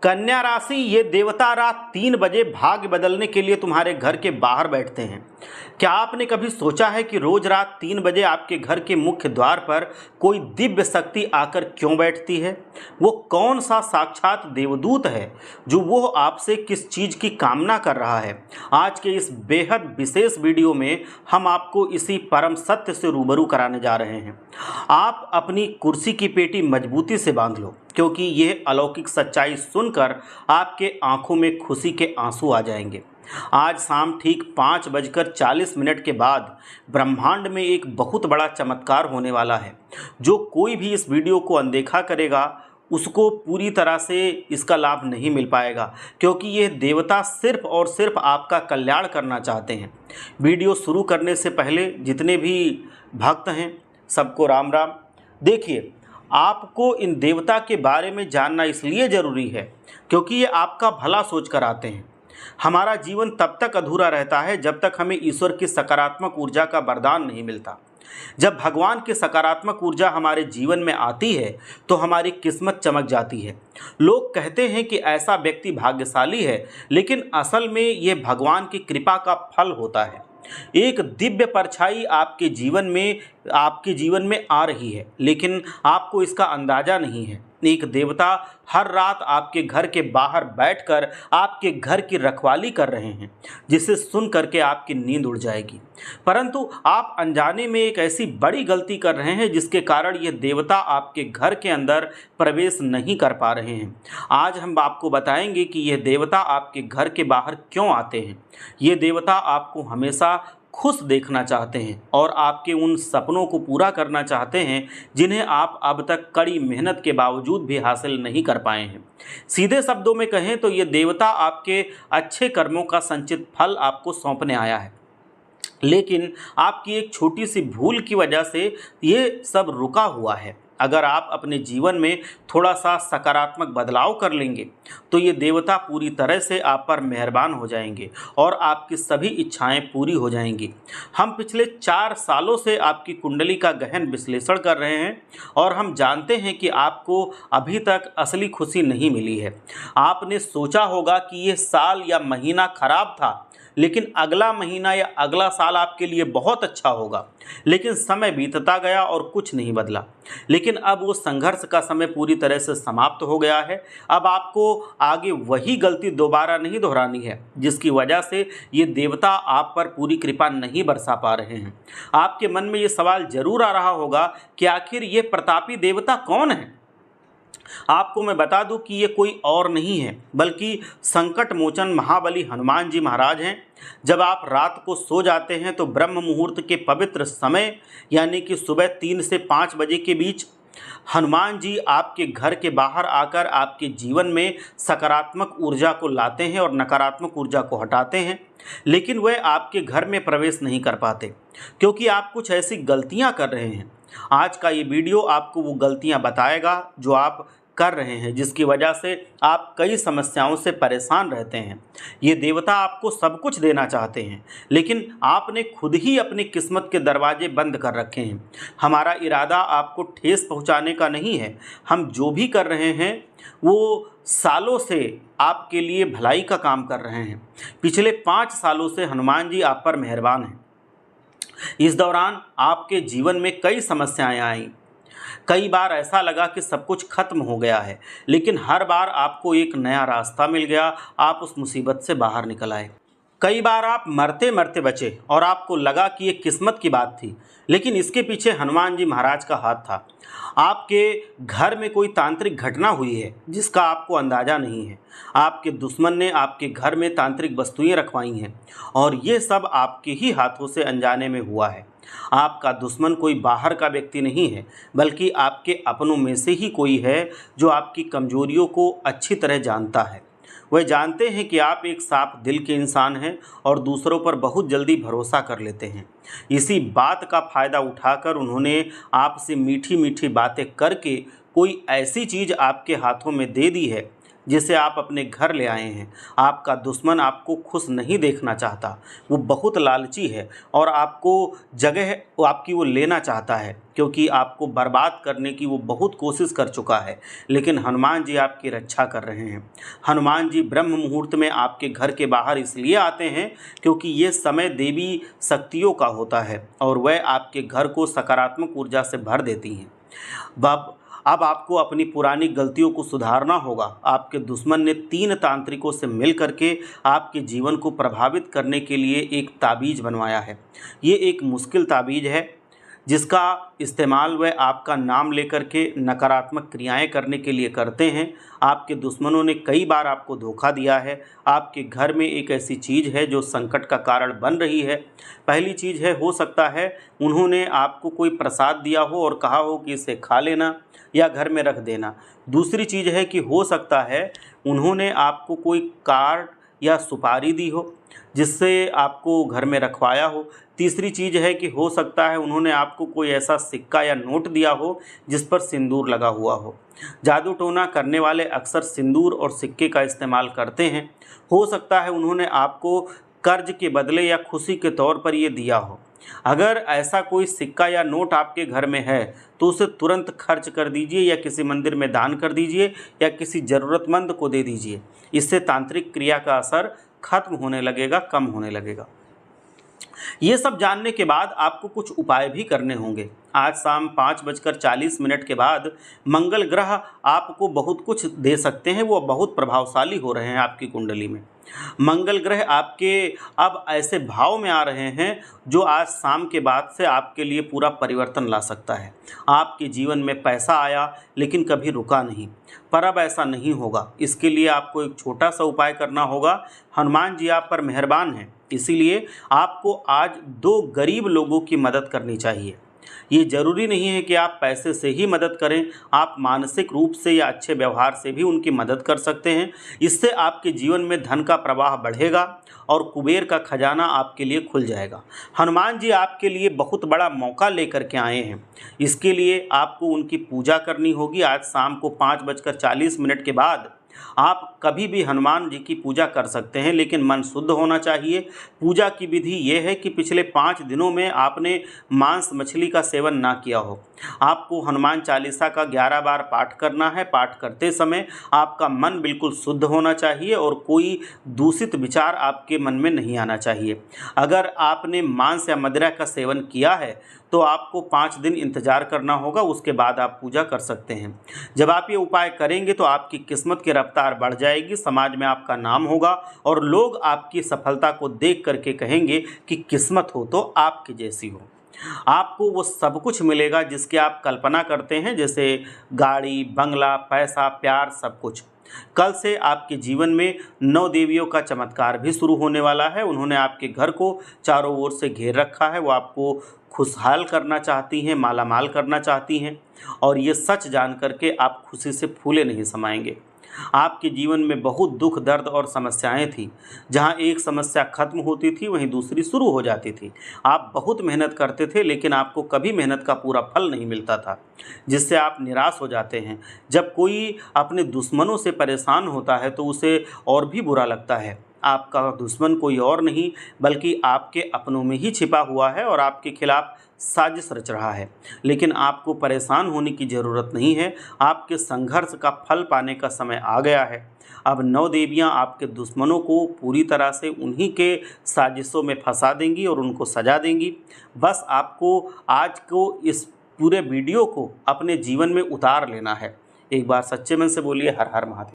कन्या राशि, ये देवता रात 3 बजे भाग्य बदलने के लिए तुम्हारे घर के बाहर बैठते हैं। क्या आपने कभी सोचा है कि रोज रात 3 बजे आपके घर के मुख्य द्वार पर कोई दिव्य शक्ति आकर क्यों बैठती है? वो कौन सा साक्षात देवदूत है जो वो आपसे किस चीज की कामना कर रहा है? आज के इस बेहद विशेष वीडियो में हम आपको इसी परम सत्य से रूबरू कराने जा रहे हैं। आप अपनी कुर्सी की पेटी मजबूती से बांध लो, क्योंकि यह अलौकिक सच्चाई सुनकर आपके आंखों में खुशी के आंसू आ जाएंगे। आज शाम ठीक 5:40 के बाद ब्रह्मांड में एक बहुत बड़ा चमत्कार होने वाला है। जो कोई भी इस वीडियो को अनदेखा करेगा उसको पूरी तरह से इसका लाभ नहीं मिल पाएगा, क्योंकि यह देवता सिर्फ और सिर्फ आपका कल्याण करना चाहते हैं। वीडियो शुरू करने से पहले जितने भी भक्त हैं सबको राम राम। देखिए, आपको इन देवता के बारे में जानना इसलिए ज़रूरी है क्योंकि ये आपका भला सोच कर आते हैं। हमारा जीवन तब तक अधूरा रहता है जब तक हमें ईश्वर की सकारात्मक ऊर्जा का वरदान नहीं मिलता। जब भगवान की सकारात्मक ऊर्जा हमारे जीवन में आती है तो हमारी किस्मत चमक जाती है। लोग कहते हैं कि ऐसा व्यक्ति भाग्यशाली है, लेकिन असल में ये भगवान की कृपा का फल होता है। एक दिव्य परछाई आपके जीवन में आ रही है, लेकिन आपको इसका अंदाजा नहीं है। एक देवता हर रात आपके घर के बाहर बैठकर आपके घर की रखवाली कर रहे हैं, जिसे सुन करके आपकी नींद उड़ जाएगी। परंतु आप अनजाने में एक ऐसी बड़ी गलती कर रहे हैं जिसके कारण ये देवता आपके घर के अंदर प्रवेश नहीं कर पा रहे हैं। आज हम आपको बताएंगे कि यह देवता आपके घर के बाहर क्यों आते हैं। ये देवता आपको हमेशा खुश देखना चाहते हैं और आपके उन सपनों को पूरा करना चाहते हैं जिन्हें आप अब तक कड़ी मेहनत के बावजूद भी हासिल नहीं कर पाए हैं। सीधे शब्दों में कहें तो ये देवता आपके अच्छे कर्मों का संचित फल आपको सौंपने आया है, लेकिन आपकी एक छोटी सी भूल की वजह से ये सब रुका हुआ है। अगर आप अपने जीवन में थोड़ा सा सकारात्मक बदलाव कर लेंगे तो ये देवता पूरी तरह से आप पर मेहरबान हो जाएंगे और आपकी सभी इच्छाएं पूरी हो जाएंगी। हम पिछले 4 सालों से आपकी कुंडली का गहन विश्लेषण कर रहे हैं और हम जानते हैं कि आपको अभी तक असली खुशी नहीं मिली है। आपने सोचा होगा कि ये साल या महीना खराब था, लेकिन अगला महीना या अगला साल आपके लिए बहुत अच्छा होगा। लेकिन समय बीतता गया और कुछ नहीं बदला। लेकिन अब वो संघर्ष का समय पूरी तरह से समाप्त हो गया है। अब आपको आगे वही गलती दोबारा नहीं दोहरानी है, जिसकी वजह से ये देवता आप पर पूरी कृपा नहीं बरसा पा रहे हैं। आपके मन में ये सवाल जरूर आ रहा होगा कि आखिर ये प्रतापी देवता कौन है। आपको मैं बता दूं कि ये कोई और नहीं है बल्कि संकट मोचन महाबली हनुमान जी महाराज हैं। जब आप रात को सो जाते हैं तो ब्रह्म मुहूर्त के पवित्र समय यानी कि सुबह 3 से 5 बजे के बीच हनुमान जी आपके घर के बाहर आकर आपके जीवन में सकारात्मक ऊर्जा को लाते हैं और नकारात्मक ऊर्जा को हटाते हैं। लेकिन वह आपके घर में प्रवेश नहीं कर पाते क्योंकि आप कुछ ऐसी गलतियां कर रहे हैं। आज का ये वीडियो आपको वो गलतियां बताएगा जो आप कर रहे हैं, जिसकी वजह से आप कई समस्याओं से परेशान रहते हैं। ये देवता आपको सब कुछ देना चाहते हैं, लेकिन आपने खुद ही अपनी किस्मत के दरवाजे बंद कर रखे हैं। हमारा इरादा आपको ठेस पहुंचाने का नहीं है। हम जो भी कर रहे हैं वो सालों से आपके लिए भलाई का काम कर रहे हैं। पिछले 5 सालों से हनुमान जी आप पर मेहरबान हैं। इस दौरान आपके जीवन में कई समस्याएं आईं। कई बार ऐसा लगा कि सब कुछ खत्म हो गया है, लेकिन हर बार आपको एक नया रास्ता मिल गया। आप उस मुसीबत से बाहर निकल आए। कई बार आप मरते मरते बचे और आपको लगा कि ये किस्मत की बात थी, लेकिन इसके पीछे हनुमान जी महाराज का हाथ था। आपके घर में कोई तांत्रिक घटना हुई है जिसका आपको अंदाज़ा नहीं है। आपके दुश्मन ने आपके घर में तांत्रिक वस्तुएं रखवाई हैं और ये सब आपके ही हाथों से अनजाने में हुआ है। आपका दुश्मन कोई बाहर का व्यक्ति नहीं है, बल्कि आपके अपनों में से ही कोई है जो आपकी कमजोरियों को अच्छी तरह जानता है। वह जानते हैं कि आप एक साफ दिल के इंसान हैं और दूसरों पर बहुत जल्दी भरोसा कर लेते हैं। इसी बात का फ़ायदा उठाकर उन्होंने आपसे मीठी मीठी बातें करके कोई ऐसी चीज़ आपके हाथों में दे दी है जिसे आप अपने घर ले आए हैं। आपका दुश्मन आपको खुश नहीं देखना चाहता, वो बहुत लालची है और आपको जगह आपकी वो लेना चाहता है, क्योंकि आपको बर्बाद करने की वो बहुत कोशिश कर चुका है। लेकिन हनुमान जी आपकी रक्षा कर रहे हैं। हनुमान जी ब्रह्म मुहूर्त में आपके घर के बाहर इसलिए आते हैं क्योंकि ये समय देवी शक्तियों का होता है और वह आपके घर को सकारात्मक ऊर्जा से भर देती हैं। अब आपको अपनी पुरानी गलतियों को सुधारना होगा। आपके दुश्मन ने 3 तांत्रिकों से मिल करके आपके जीवन को प्रभावित करने के लिए एक ताबीज़ बनवाया है। ये एक मुश्किल ताबीज़ है जिसका इस्तेमाल वह आपका नाम लेकर के नकारात्मक क्रियाएं करने के लिए करते हैं। आपके दुश्मनों ने कई बार आपको धोखा दिया है। आपके घर में एक ऐसी चीज़ है जो संकट का कारण बन रही है। पहली चीज़ है, हो सकता है उन्होंने आपको कोई प्रसाद दिया हो और कहा हो कि इसे खा लेना या घर में रख देना। दूसरी चीज़ है कि हो सकता है उन्होंने आपको कोई कार्ड या सुपारी दी हो जिससे आपको घर में रखवाया हो। तीसरी चीज़ है कि हो सकता है उन्होंने आपको कोई ऐसा सिक्का या नोट दिया हो जिस पर सिंदूर लगा हुआ हो। जादू टोना करने वाले अक्सर सिंदूर और सिक्के का इस्तेमाल करते हैं। हो सकता है उन्होंने आपको कर्ज के बदले या खुशी के तौर पर ये दिया हो। अगर ऐसा कोई सिक्का या नोट आपके घर में है तो उसे तुरंत खर्च कर दीजिए या किसी मंदिर में दान कर दीजिए या किसी ज़रूरतमंद को दे दीजिए। इससे तांत्रिक क्रिया का असर खत्म होने लगेगा, कम होने लगेगा। ये सब जानने के बाद आपको कुछ उपाय भी करने होंगे। आज शाम 5:40 के बाद मंगल ग्रह आपको बहुत कुछ दे सकते हैं। वो बहुत प्रभावशाली हो रहे हैं आपकी कुंडली में। मंगल ग्रह आपके अब ऐसे भाव में आ रहे हैं जो आज शाम के बाद से आपके लिए पूरा परिवर्तन ला सकता है। आपके जीवन में पैसा आया लेकिन कभी रुका नहीं, पर अब ऐसा नहीं होगा। इसके लिए आपको एक छोटा सा उपाय करना होगा। हनुमान जी आप पर मेहरबान हैं, इसीलिए आपको आज 2 गरीब लोगों की मदद करनी चाहिए। ये ज़रूरी नहीं है कि आप पैसे से ही मदद करें, आप मानसिक रूप से या अच्छे व्यवहार से भी उनकी मदद कर सकते हैं। इससे आपके जीवन में धन का प्रवाह बढ़ेगा और कुबेर का खजाना आपके लिए खुल जाएगा। हनुमान जी आपके लिए बहुत बड़ा मौका लेकर के आए हैं। इसके लिए आपको उनकी पूजा करनी होगी। आज शाम को 5:40 के बाद आप कभी भी हनुमान जी की पूजा कर सकते हैं, लेकिन मन शुद्ध होना चाहिए। पूजा की विधि ये है कि पिछले 5 दिनों में आपने मांस मछली का सेवन ना किया हो। आपको हनुमान चालीसा का 11 बार पाठ करना है। पाठ करते समय आपका मन बिल्कुल शुद्ध होना चाहिए और कोई दूषित विचार आपके मन में नहीं आना चाहिए। अगर आपने मांस या मदिरा का सेवन किया है तो आपको 5 दिन इंतज़ार करना होगा, उसके बाद आप पूजा कर सकते हैं। जब आप ये उपाय करेंगे तो आपकी किस्मत की रफ्तार बढ़ जाएगी, समाज में आपका नाम होगा और लोग आपकी सफलता को देख करके कहेंगे कि किस्मत हो तो आपकी जैसी हो। आपको वो सब कुछ मिलेगा जिसकी आप कल्पना करते हैं, जैसे गाड़ी, बंगला, पैसा, प्यार, सब कुछ। कल से आपके जीवन में 9 देवियों का चमत्कार भी शुरू होने वाला है। उन्होंने आपके घर को चारों ओर से घेर रखा है। वो आपको खुशहाल करना चाहती हैं, मालामाल करना चाहती हैं और ये सच जान करके आप खुशी से फूले नहीं समाएंगे। आपके जीवन में बहुत दुख, दर्द और समस्याएं थी। जहां एक समस्या खत्म होती थी वहीं दूसरी शुरू हो जाती थी। आप बहुत मेहनत करते थे लेकिन आपको कभी मेहनत का पूरा फल नहीं मिलता था, जिससे आप निराश हो जाते हैं। जब कोई अपने दुश्मनों से परेशान होता है तो उसे और भी बुरा लगता है। आपका दुश्मन कोई और नहीं बल्कि आपके अपनों में ही छिपा हुआ है और आपके खिलाफ साजिश रच रहा है। लेकिन आपको परेशान होने की ज़रूरत नहीं है। आपके संघर्ष का फल पाने का समय आ गया है। अब 9 देवियां आपके दुश्मनों को पूरी तरह से उन्हीं के साजिशों में फंसा देंगी और उनको सजा देंगी। बस आपको आज को इस पूरे वीडियो को अपने जीवन में उतार लेना है। एक बार सच्चे मन से बोलिए हर हर महादेव।